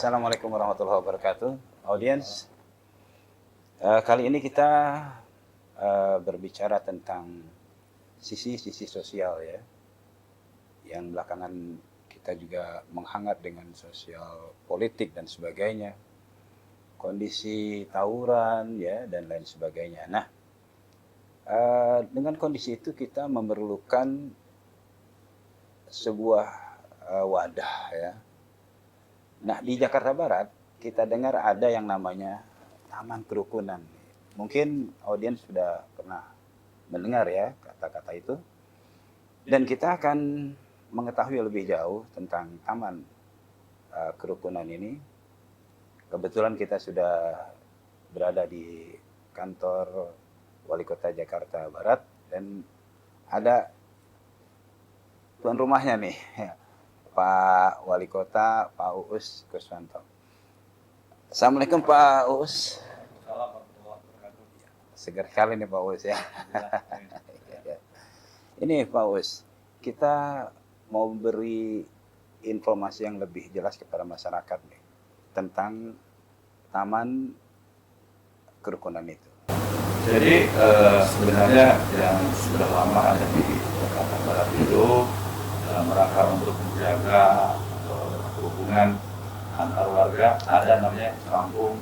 Assalamualaikum warahmatullahi wabarakatuh. Audiens, kali ini kita berbicara tentang sisi-sisi sosial ya, yang belakangan kita juga menghangat dengan sosial politik dan sebagainya, kondisi tawuran ya dan lain sebagainya. Nah, dengan kondisi itu kita memerlukan sebuah wadah ya. Nah, di Jakarta Barat kita dengar ada yang namanya Taman Kerukunan. Mungkin audiens sudah pernah mendengar ya kata-kata itu. Dan kita akan mengetahui lebih jauh tentang Taman Kerukunan ini. Kebetulan kita sudah berada di kantor Wali Kota Jakarta Barat dan ada tuan rumahnya nih, Pak Wali Kota, Pak Uus Kuswanto. Assalamualaikum Pak Uus. Segar sekali nih Pak Uus ya. Ini Pak Uus, kita mau beri informasi yang lebih jelas kepada masyarakat nih tentang Taman Kerukunan itu. Jadi sebenarnya yang sudah lama ada di Jakarta Barat itu dalam rangka untuk menjaga hubungan antar warga, ada namanya kampung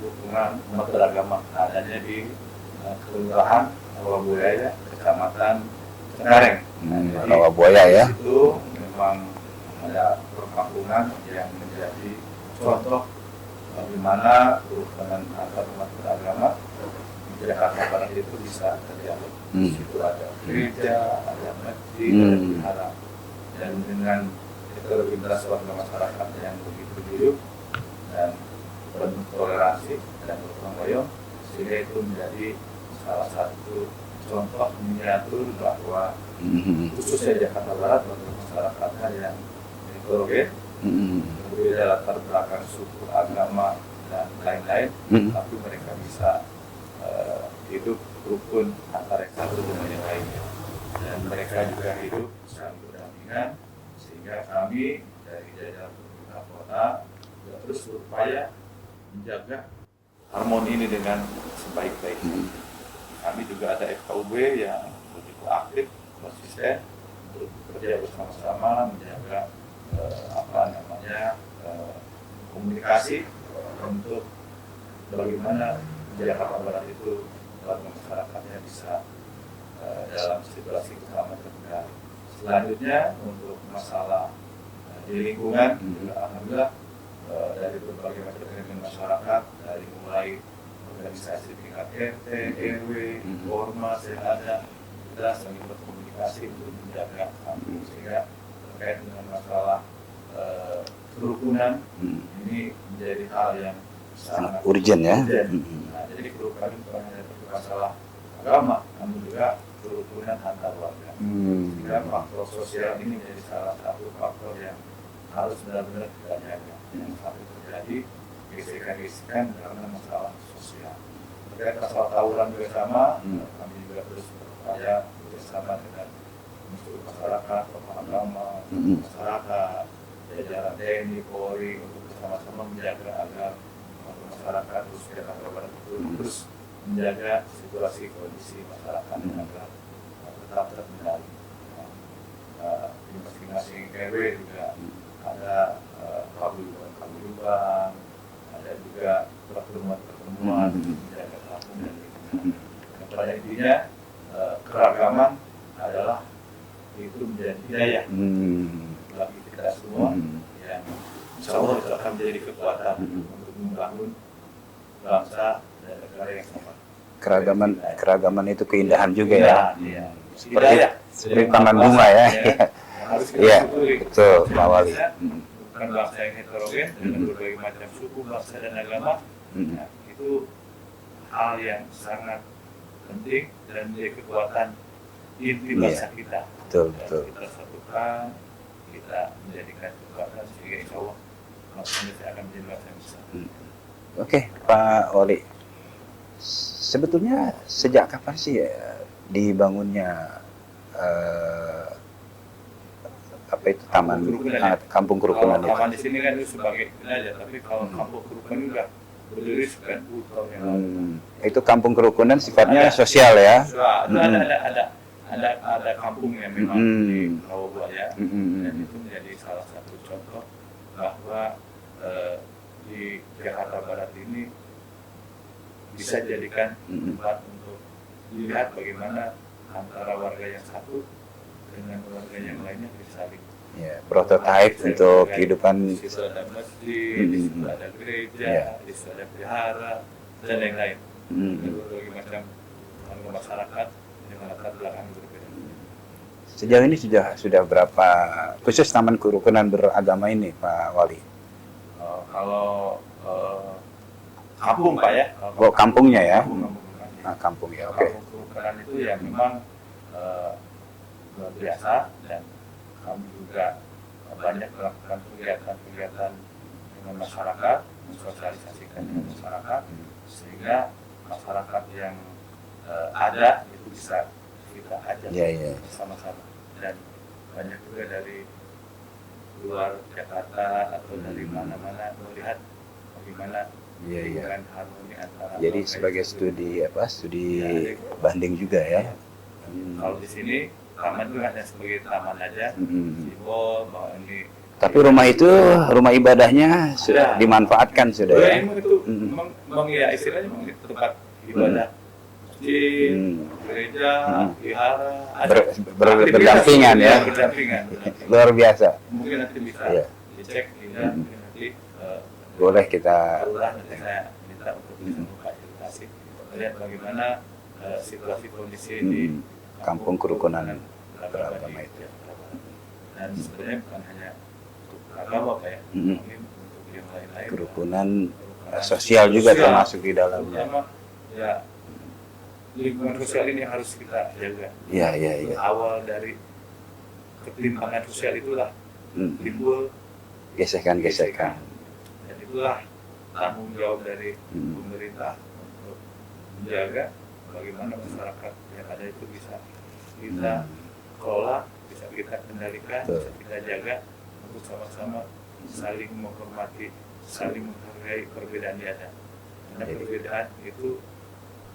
hubungan umat beragama, adanya di Kelurahan Rawabuaya, Kecamatan Cengkareng. Rawabuaya ya. Itu memang ada perkampungan yang menjadi contoh bagaimana hubungan antar umat beragama di Jakarta Barat itu bisa terjadi. Di situ ada gereja, ada masjid, ada vihara, dan dengan heterogenitas warga masyarakat yang begitu hidup dan penuh toleransi dan gotong royong, sehingga itu menjadi salah satu contoh miniatur bahwa khususnya Jakarta Barat untuk masyarakatnya yang heterogen, berbeda latar belakang suku, agama dan lain-lain, tapi mereka bisa hidup rukun antara yang satu dengan yang lainnya, dan mereka juga hidup saling berdampingan, sehingga kami dari jajaran pemerintah kota juga terus berupaya menjaga harmoni ini dengan sebaik-baiknya. Kami juga ada FKUB yang begitu aktif, konsisten untuk bekerja bersama-sama menjaga komunikasi untuk bagaimana Jakarta Barat itu warga masyarakatnya bisa dalam situasi keamanan terkendali. Selanjutnya untuk masalah di lingkungan juga alhamdulillah dari berbagai macam elemen masyarakat, dari mulai organisasi tingkat RT, RW, ormas yang ada, kita saling berkomunikasi untuk menjaga kampung, sehingga terkait dengan masalah kerukunan ini menjadi hal yang sangat urgent ya. Nah, jadi kerukunan itu bukan hanya masalah agama, namun juga kerukunan antar warga. Sehingga faktor sosial ini menjadi salah satu faktor yang harus benar-benar kita jaga. Yang sampai terjadi gesekan-gesekan karena masalah sosial. Terkait masalah tawuran juga sama, kami juga terus berupaya bersama dengan unsur masyarakat, tokoh agama, masyarakat, jajaran TNI, Polri untuk bersama-sama menjaga agar masyarakat terus Jakarta Barat itu terus menjaga situasi kondisi masyarakat agar tetap terkendali. Di masing-masing RW juga ada paguyuban, ada juga pertemuan menjaga kampung dan lingkungan. Pada intinya keragaman adalah itu menjadi hidayah bagi kita semua yang insya Allah itu akan menjadi kekuatan untuk membangun bangsa dan negara yang sama. Keragaman itu keindahan juga ya. Iya. Seperti taman bunga ya. Iya, betul Pak Wali. Bukan bangsa yang heterogen dengan berbagai macam suku, bangsa dan agama. Nah, itu hal yang sangat penting dan menjadi kekuatan inti bangsa kita. Betul. Kita satukan, kita menjadikan kekuatan sehingga insya Allah bangsa Indonesia akan menjadi bangsa yang besar. Oke, Pak Wali. Sebetulnya sejak kapan sih dibangunnya apa itu taman Kerukunan, ya. kampung Kalau kerukunan itu. taman di sini kan itu sebagai ini aja, tapi kalau kampung kerukunan udah berdiri sekian puluh tahun yang lalu. Itu kampung kerukunan sifatnya sosial ya. Ada kampung yang memang di Rawabuaya, dan itu menjadi salah satu contoh bahwa di Jakarta Barat ini bisa dijadikan tempat untuk dilihat bagaimana antara warga yang satu dengan warga yang lainnya bisa saling Ya, prototipe untuk kehidupan. di situ ada masjid, di situ ada gereja, di situ ada vihara dan lain-lain. Berbagai macam warga masyarakat dengan latar belakang berbeda. Sejauh ini sudah berapa khusus taman kerukunan beragama ini, Pak Wali? Kalau kampung Pak ya? Oh, kampungnya ya? Kampung. Nah, kampung ya, oke. Kampung kerukunan itu ya memang luar biasa, dan kami juga banyak melakukan kegiatan-kegiatan dengan masyarakat, mensosialisasikan dengan masyarakat, sehingga masyarakat yang ada itu bisa kita ajak bersama-sama, dan banyak juga dari luar Jakarta atau dari mana-mana melihat bagaimana hubungan harmoni antara. Jadi sebagai studi banding juga ya. Kalau di sini taman itu hanya sebagai taman aja, simbol bahwa ini. Tapi rumah ibadahnya sudah dimanfaatkan sudah ya. Memang itu memang ya istilahnya memang itu tempat ibadah, masjid, gereja, vihara, berdampingan ya. Berdampingan. Luar biasa. Mungkin nanti bisa dicek hingga mungkin nanti boleh kita. Nanti saya minta untuk bisa memfasilitasi melihat bagaimana situasi kondisi di kampung kerukunan beragama itu. Dan sebenarnya bukan hanya untuk agama Pak ya, mungkin untuk yang lain-lain. Kerukunan sosial juga termasuk di dalamnya. Terutama ya lingkungan sosial ini harus kita jaga. Iya. Awal dari ketimpangan sosial itulah timbul gesekan. Dan itulah tanggung jawab dari pemerintah untuk menjaga bagaimana masyarakat yang ada itu bisa kita kelola, bisa kita kendalikan, bisa kita jaga untuk sama-sama saling menghormati, saling menghargai perbedaan yang ada. Karena perbedaan itu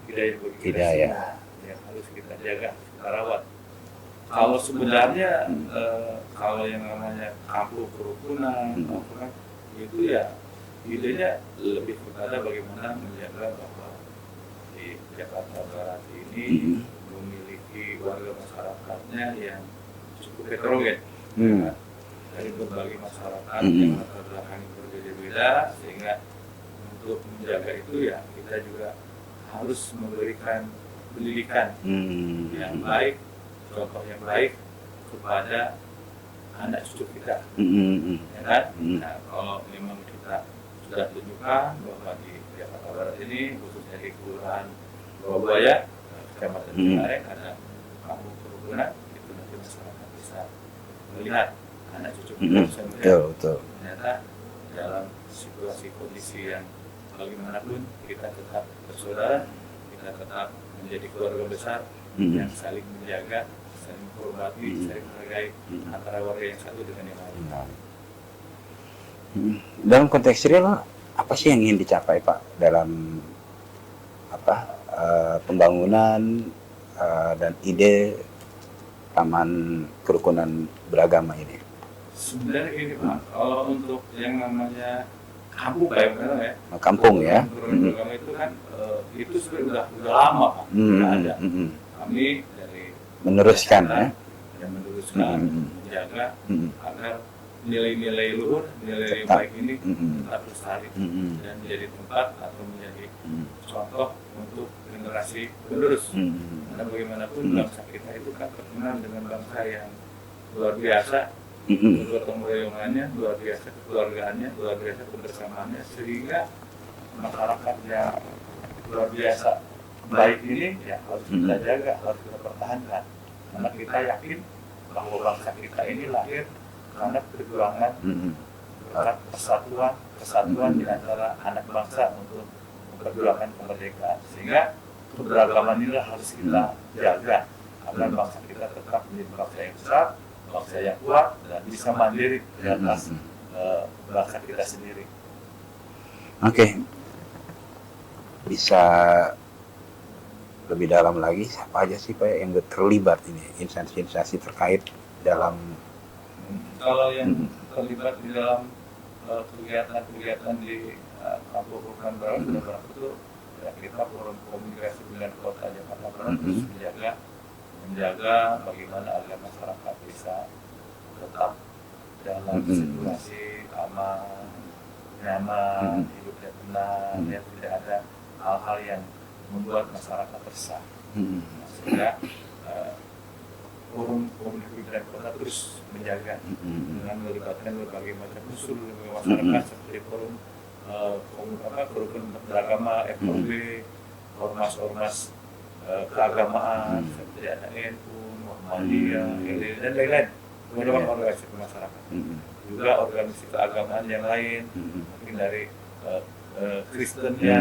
hidayah bagi kita semua yang harus kita jaga, kita rawat. Kalau sebenarnya kalau yang namanya kampung kerukunan, itu ya idenya lebih kepada bagaimana menjaga bahwa di Jakarta Barat ini memiliki warga masyarakatnya yang cukup heterogen, dari berbagai masyarakat yang latar belakangnya berbeda-beda, sehingga untuk menjaga itu ya kita juga harus memberikan pendidikan yang baik, contoh yang baik kepada anak cucu kita, ya kan? Nah, kalau memang kita sudah tunjukkan bahwa di Jakarta Barat ini, khususnya di Kelurahan Rawabuaya, Kecamatan Cengkareng, ada kampung kerukunan, itu nanti masyarakat bisa melihat anak cucu kita bisa melihat ternyata dalam situasi kondisi yang bagaimanapun kita tetap bersaudara, kita tetap menjadi keluarga besar yang saling menjaga, saling menghormati, saling menghargai antara warga yang satu dengan yang lain. Dalam konteks real, apa sih yang ingin dicapai Pak dalam pembangunan dan ide taman kerukunan beragama ini? Sebenarnya ini Pak, kalau untuk yang namanya kampung kayak ya, kampung ya, beragama itu kan itu sebenarnya udah lama Pak, udah ada. Kami dari meneruskan ya, dan meneruskan menjaga agar nilai-nilai luhur, nilai baik ini tetap lestari dan menjadi tempat atau menjadi contoh untuk generasi penerus. Karena bagaimanapun bangsa kita itu kan terkenal dengan bangsa yang luar biasa, gotong royongannya, luar biasa kekeluargaannya, luar biasa kebersamaannya, sehingga masyarakat yang luar biasa baik ini ya harus kita jaga, harus kita pertahankan. Karena kita yakin bahwa bangsa kita ini lahir karena perjuangan berkat kesatuan di antara anak bangsa untuk memperjuangkan kemerdekaan. Sehingga keberagaman inilah harus kita jaga agar bangsa kita tetap menjadi bangsa yang besar, bangsa yang kuat dan bisa mandiri di atas bangsa kita sendiri. Oke. Bisa lebih dalam lagi, siapa aja sih Pak yang terlibat ini, instansi-instansi terkait dalam Kalau yang terlibat di dalam kegiatan-kegiatan di Kampung Kerukunan Barat itu ya kita forum komunikasi dengan Kota Jakarta Barat terus menjaga bagaimana agar masyarakat bisa tetap dalam situasi aman, nyaman, hidupnya tenang, ya tidak ada hal-hal yang membuat masyarakat resah. Sehingga forum komunikasi dan kota terus menjaga dengan melibatkan berbagai macam unsur masyarakat seperti forum kerukunan beragama, FKB, ormas-ormas keagamaan seperti ada NU, Muhammadiyah, LDI dan lain-lain, banyak organisasi masyarakat. Juga organisasi keagamaan yang lain, mungkin dari Kristennya,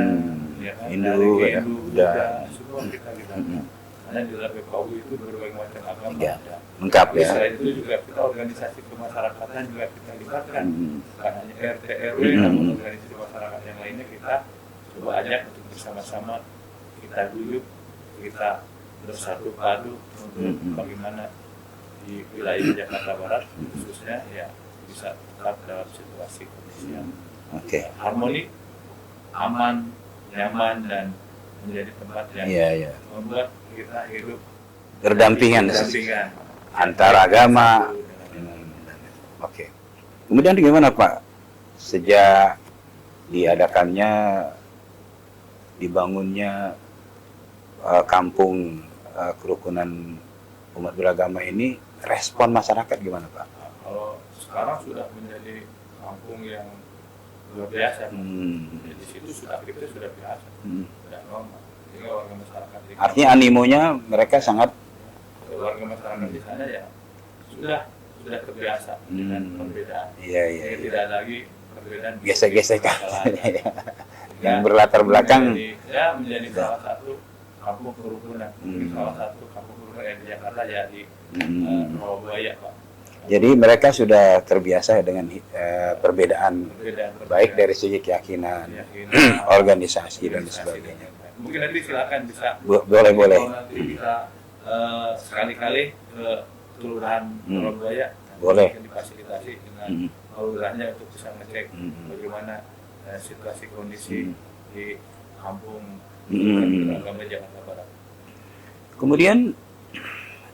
ya kan, Hindu, dari ya, Hindu, Buddha, semua kita libatkan. Karena di dalam FKU itu berbagai macam agama Ya, ada. lengkap Tapi ya. selain itu juga kita organisasi kemasyarakatan juga kita libatkan. Bukan hanya RT, RW, namun organisasi masyarakat yang lainnya kita coba ajak untuk bersama-sama kita duduk, kita bersatu padu untuk bagaimana di wilayah Jakarta Barat khususnya ya bisa tetap dalam situasi kondisi yang Oke. harmoni, aman, nyaman dan menjadi tempat yang Iya. membuat kita hidup Berdampingan antara agama. Oke. Kemudian gimana Pak? Sejak diadakannya, dibangunnya kampung kerukunan umat beragama ini, respon masyarakat gimana Pak? Nah, kalau sekarang sudah menjadi kampung yang luar biasa, di situ kita sudah biasa, sudah normal. Sehingga warga masyarakat di Artinya animonya mereka sangat warga masyarakat di sana ya sudah terbiasa dengan perbedaan. Iya. Jadi tidak lagi perbedaan Gesek-gesekan. Yang Yang berlatar belakang menjadi salah satu kampung kerukunan. Salah satu kampung kerukunan yang di Jakarta ya di Rawabuaya Pak. Jadi mereka sudah terbiasa dengan perbedaan baik dari segi keyakinan, organisasi dan sebagainya. Mungkin nanti silakan bisa Boleh. nanti bisa sekali-kali ke kelurahan Rawabuaya. Boleh. Mungkin difasilitasi dengan kelurahannya untuk bisa ngecek bagaimana situasi kondisi di kampung agama Jakarta Barat. Kemudian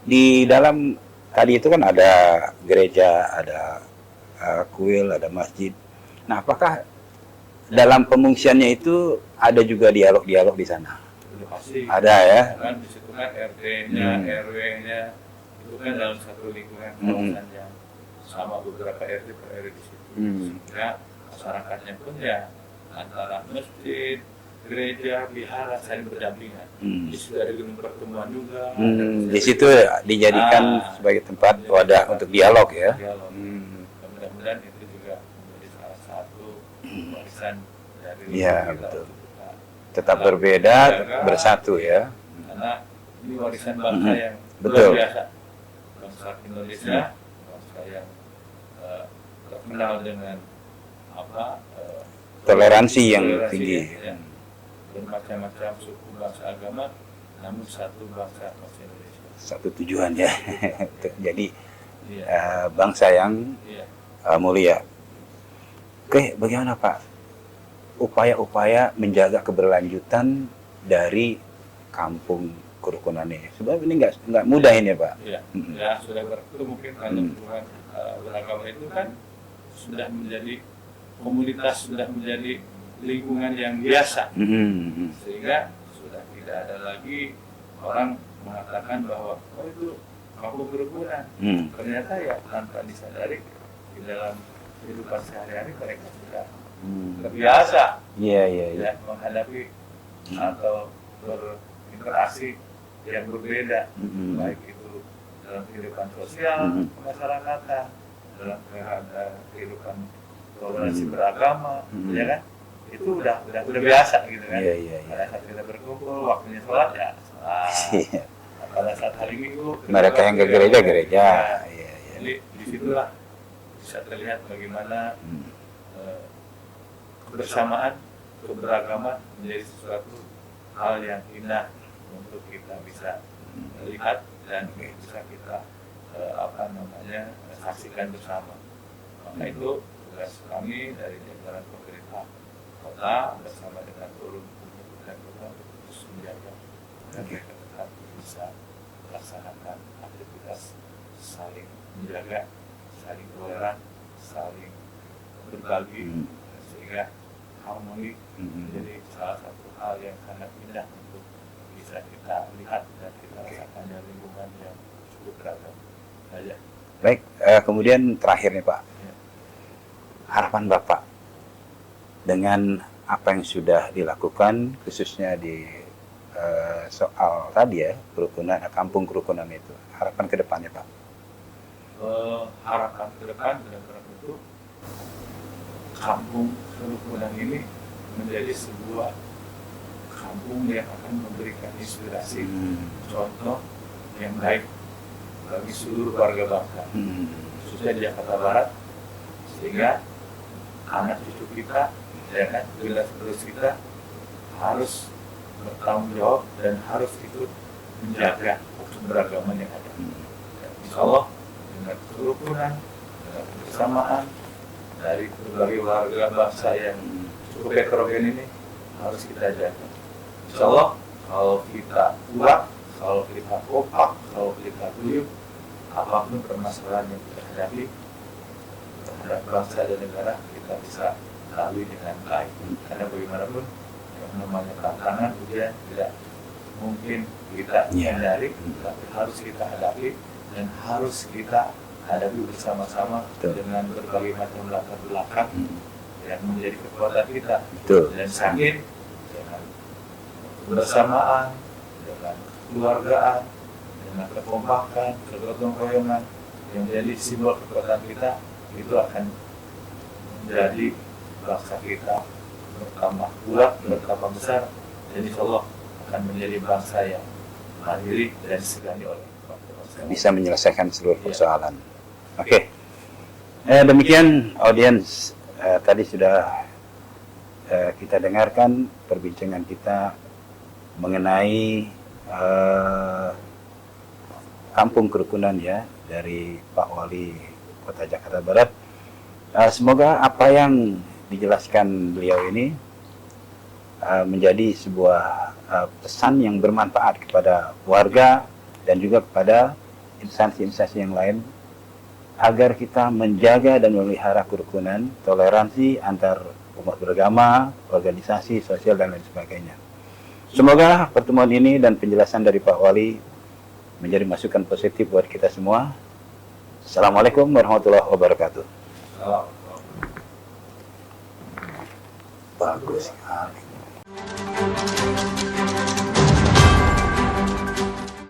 di dalam tadi itu kan ada gereja, ada kuil, ada masjid. Nah, apakah dalam pengungsiannya itu ada juga dialog-dialog di sana? Sudah pasti. Ada ya. Kan di situ kan RT-nya, RW-nya itu kan dalam satu lingkungan kawasan yang sama beberapa RT per RW di situ. Sehingga masyarakatnya pun ya antara masjid, gereja, vihara saling berdampingan. Di situ ada gedung pertemuan juga. Di situ dijadikan sebagai tempat wadah untuk dialog ya. Dialog. Mudah-mudahan itu juga menjadi salah satu warisan dari Iya, kita betul. untuk kita Tetap berbeda, bersatu ya. karena ini warisan bangsa yang Betul. luar biasa. Bangsa Indonesia, bangsa yang terkenal dengan Toleransi yang tinggi. ya. Bermacam-macam suku, bangsa, agama, namun satu bangsa Indonesia. Satu tujuan ya. Jadi Iya. bangsa yang Iya. mulia. Oke, bagaimana Pak upaya-upaya menjaga keberlanjutan dari kampung kerukunan ini? Sebab ini nggak mudah ini Pak. Iya. Ya sudah itu mungkin karena hubungan beragama itu kan sudah menjadi komunitas, sudah menjadi lingkungan yang biasa, sehingga sudah tidak ada lagi orang mengatakan bahwa itu kampung kerukunan. Ternyata ya tanpa disadari di dalam kehidupan sehari-hari mereka sudah terbiasa ya menghadapi atau berinteraksi yang berbeda, baik itu dalam kehidupan sosial kemasyarakatan, dalam kehidupan toleransi beragama, ya kan? Itu udah biasa gitu kan. Pada saat kita berkumpul, waktunya sholat ya sholat. Pada saat hari Minggu mereka yang ke gereja. Jadi disitulah bisa terlihat bagaimana kebersamaan, keberagaman menjadi sesuatu hal yang indah untuk kita bisa melihat dan bisa kita saksikan bersama. Maka itu tugas kami dari jajaran pemerintah kota bersama dengan forum dan kota untuk terus menjaga dan mereka tetap bisa melaksanakan aktivitas saling menjaga, saling toleran, saling berbagi, sehingga harmoni menjadi salah satu hal yang sangat indah untuk bisa kita lihat dan kita rasakan dari lingkungan yang cukup beragam. Saja. Baik, kemudian terakhir nih Pak, harapan Bapak dengan apa yang sudah dilakukan khususnya di soal tadi ya, kerukunan, kampung kerukunan itu, harapan ke depannya Pak? Harapan ke depan benar-benar itu kampung kerukunan ini menjadi sebuah kampung yang akan memberikan inspirasi, contoh yang baik bagi seluruh warga bangsa, khususnya di Jakarta Barat, sehingga anak cucu kita dan generasi kita harus bertanggung jawab dan harus ikut menjaga keberagaman yang ada. Insya Allah dengan kerukunan, dengan kebersamaan dari berbagai warga bangsa yang cukup heterogen ini harus kita jaga. Insya Allah kalau kita kuat, kalau kita kompak, kalau kita guyup, apapun permasalahan yang kita hadapi terhadap bangsa dan negara kita bisa lalui dengan baik. Karena bagaimanapun yang namanya tantangan ujian tidak mungkin kita hindari, tapi harus kita hadapi dan harus kita hadapi bersama-sama dengan berbagai macam latar belakang yang menjadi kekuatan kita. Dan saking dengan kebersamaan, dengan keluargaan, dengan kekompakan, kegotong royongan yang menjadi simbol kekuatan kita, itu akan menjadi bangsa kita bertambah kuat, bertambah besar, dan insya Allah akan menjadi bangsa yang mandiri dan disegani oleh bisa menyelesaikan seluruh persoalan. Oke. Demikian audiens, tadi sudah kita dengarkan perbincangan kita mengenai kampung kerukunan ya dari Pak Wali Kota Jakarta Barat. Semoga apa yang dijelaskan beliau ini menjadi sebuah pesan yang bermanfaat kepada warga dan juga kepada instansi-instansi yang lain agar kita menjaga dan memelihara kerukunan, toleransi antar umat beragama, organisasi, sosial dan lain sebagainya. Semoga pertemuan ini dan penjelasan dari Pak Wali menjadi masukan positif buat kita semua. Assalamualaikum warahmatullahi wabarakatuh. Bagus sekali.